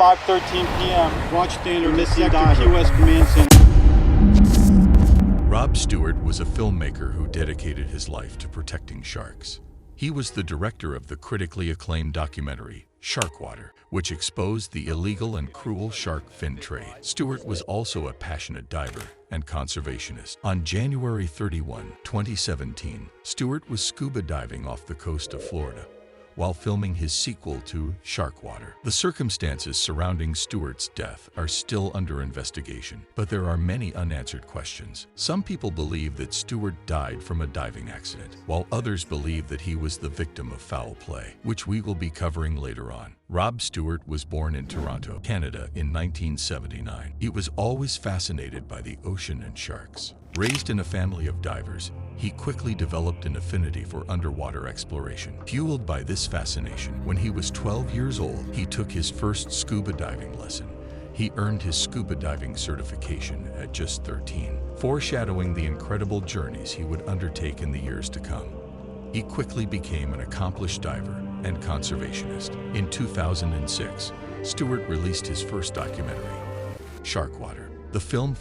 5:13 p.m. Watch standard Missing Sector diver. Key West Command Center. Rob Stewart was a filmmaker who dedicated his life to protecting sharks. He was the director of the critically acclaimed documentary, Sharkwater, which exposed the illegal and cruel shark fin trade. Stewart was also a passionate diver and conservationist. On January 31, 2017, Stewart was scuba diving off the coast of Florida while filming his sequel to Sharkwater. The circumstances surrounding Stewart's death are still under investigation, but there are many unanswered questions. Some people believe that Stewart died from a diving accident, while others believe that he was the victim of foul play, which we will be covering later on. Rob Stewart was born in Toronto, Canada in 1979. He was always fascinated by the ocean and sharks. Raised in a family of divers, he quickly developed an affinity for underwater exploration. Fueled by this fascination, when he was 12 years old, he took his first scuba diving lesson. He earned his scuba diving certification at just 13, foreshadowing the incredible journeys he would undertake in the years to come. He quickly became an accomplished diver and conservationist. In 2006, Stewart released his first documentary, Sharkwater. The film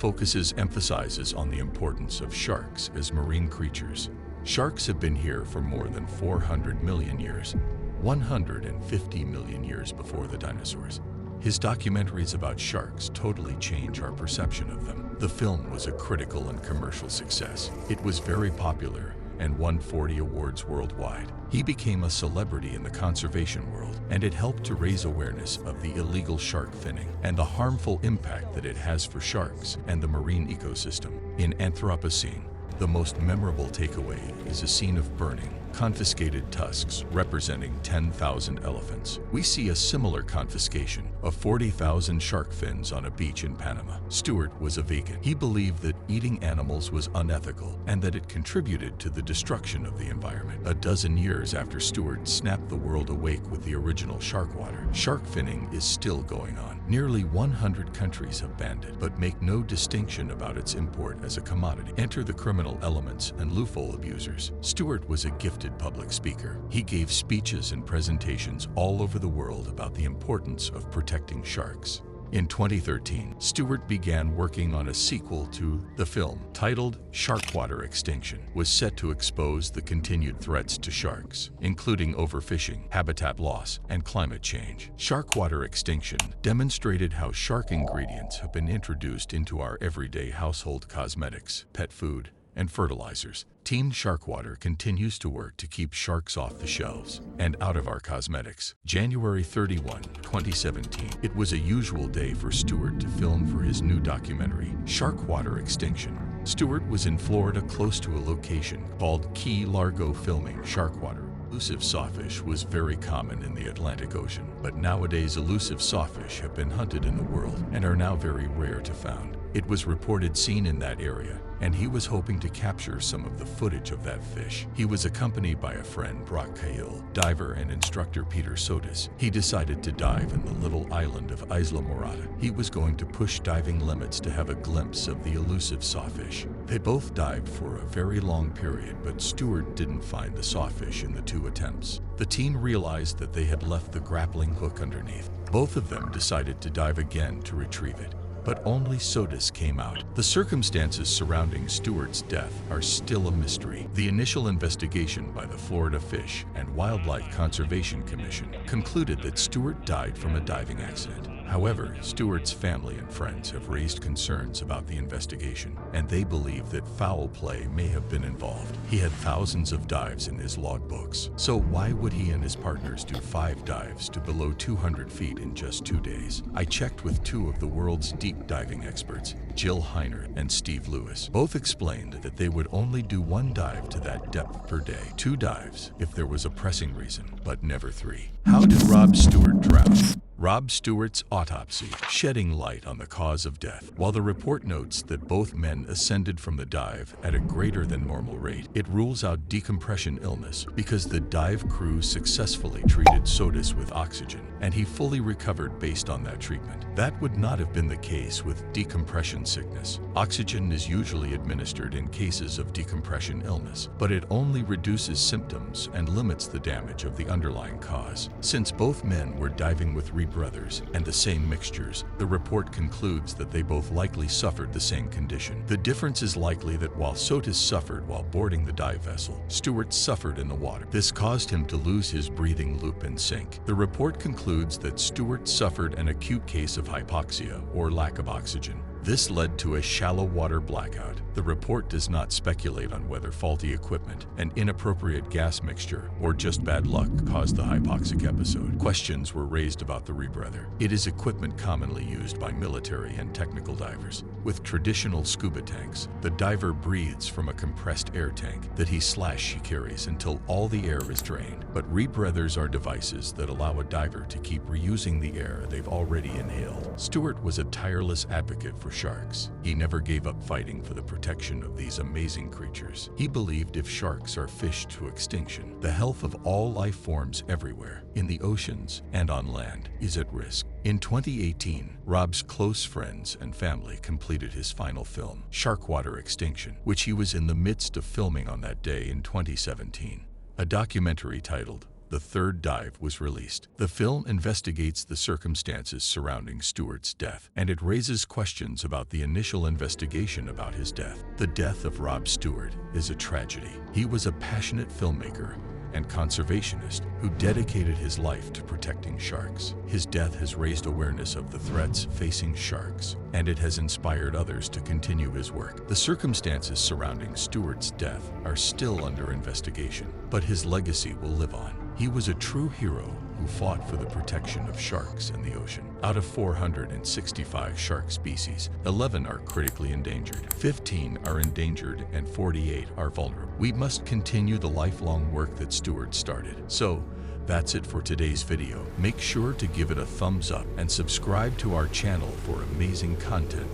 emphasizes on the importance of sharks as marine creatures. Sharks have been here for more than 400 million years, 150 million years before the dinosaurs. His documentaries about sharks totally change our perception of them. The film was a critical and commercial success. It was very popular and won 40 awards worldwide. He became a celebrity in the conservation world, and it helped to raise awareness of the illegal shark finning and the harmful impact that it has for sharks and the marine ecosystem. In Anthropocene, the most memorable takeaway is a scene of burning, confiscated tusks representing 10,000 elephants. We see a similar confiscation of 40,000 shark fins on a beach in Panama. Stewart was a vegan. He believed that eating animals was unethical and that it contributed to the destruction of the environment. A dozen years after Stewart snapped the world awake with the original Sharkwater, shark finning is still going on. Nearly 100 countries have banned it, but make no distinction about its import as a commodity. Enter the criminal elements and loophole abusers. Stewart was a gifted public speaker. He gave speeches and presentations all over the world about the importance of protecting sharks. In 2013, Stewart began working on a sequel to the film, titled Sharkwater Extinction, was set to expose the continued threats to sharks, including overfishing, habitat loss, and climate change. Sharkwater Extinction demonstrated how shark ingredients have been introduced into our everyday household cosmetics, pet food, and fertilizers. Team Sharkwater continues to work to keep sharks off the shelves and out of our cosmetics. January 31, 2017. It was a usual day for Stewart to film for his new documentary, Sharkwater Extinction. Stewart was in Florida close to a location called Key Largo filming Sharkwater. Elusive sawfish was very common in the Atlantic Ocean, but nowadays elusive sawfish have been hunted in the world and are now very rare to find. It was reported seen in that area, and he was hoping to capture some of the footage of that fish. He was accompanied by a friend, Brock Cahill, diver and instructor Peter Sotis. He decided to dive in the little island of Isla Morada. He was going to push diving limits to have a glimpse of the elusive sawfish. They both dived for a very long period, but Stewart didn't find the sawfish in the 2 attempts. The team realized that they had left the grappling hook underneath. Both of them decided to dive again to retrieve it, but only Sotis came out. The circumstances surrounding Stewart's death are still a mystery. The initial investigation by the Florida Fish and Wildlife Conservation Commission concluded that Stewart died from a diving accident. However, Stewart's family and friends have raised concerns about the investigation, and they believe that foul play may have been involved. He had thousands of dives in his logbooks, so why would he and his partners do 5 dives to below 200 feet in just 2 days? I checked with 2 of the world's deep diving experts, Jill Heinert and Steve Lewis. Both explained that they would only do 1 dive to that depth per day, 2 dives if there was a pressing reason, but never 3. How did Rob Stewart drown? Rob Stewart's autopsy, shedding light on the cause of death. While the report notes that both men ascended from the dive at a greater than normal rate, it rules out decompression illness because the dive crew successfully treated Sotis with oxygen, and he fully recovered based on that treatment. That would not have been the case with decompression motion sickness. Oxygen is usually administered in cases of decompression illness, but it only reduces symptoms and limits the damage of the underlying cause. Since both men were diving with rebreathers and the same mixtures, the report concludes that they both likely suffered the same condition. The difference is likely that while Sotis suffered while boarding the dive vessel, Stewart suffered in the water. This caused him to lose his breathing loop and sink. The report concludes that Stewart suffered an acute case of hypoxia, or lack of oxygen. This led to a shallow water blackout. The report does not speculate on whether faulty equipment, an inappropriate gas mixture, or just bad luck caused the hypoxic episode. Questions were raised about the rebreather. It is equipment commonly used by military and technical divers. With traditional scuba tanks, the diver breathes from a compressed air tank that she carries until all the air is drained. But rebreathers are devices that allow a diver to keep reusing the air they've already inhaled. Stewart was a tireless advocate for sharks. He never gave up fighting for the protection of these amazing creatures. He believed if sharks are fished to extinction, the health of all life forms everywhere, in the oceans and on land, is at risk. In 2018, Rob's close friends and family completed his final film, Sharkwater Extinction, which he was in the midst of filming on that day in 2017. A documentary titled The Third Dive was released. The film investigates the circumstances surrounding Stewart's death, and it raises questions about the initial investigation about his death. The death of Rob Stewart is a tragedy. He was a passionate filmmaker and conservationist who dedicated his life to protecting sharks. His death has raised awareness of the threats facing sharks, and it has inspired others to continue his work. The circumstances surrounding Stewart's death are still under investigation, but his legacy will live on. He was a true hero who fought for the protection of sharks in the ocean. Out of 465 shark species, 11 are critically endangered, 15 are endangered, and 48 are vulnerable. We must continue the lifelong work that Stewart started. So, that's it for today's video. Make sure to give it a thumbs up and subscribe to our channel for amazing content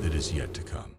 that is yet to come.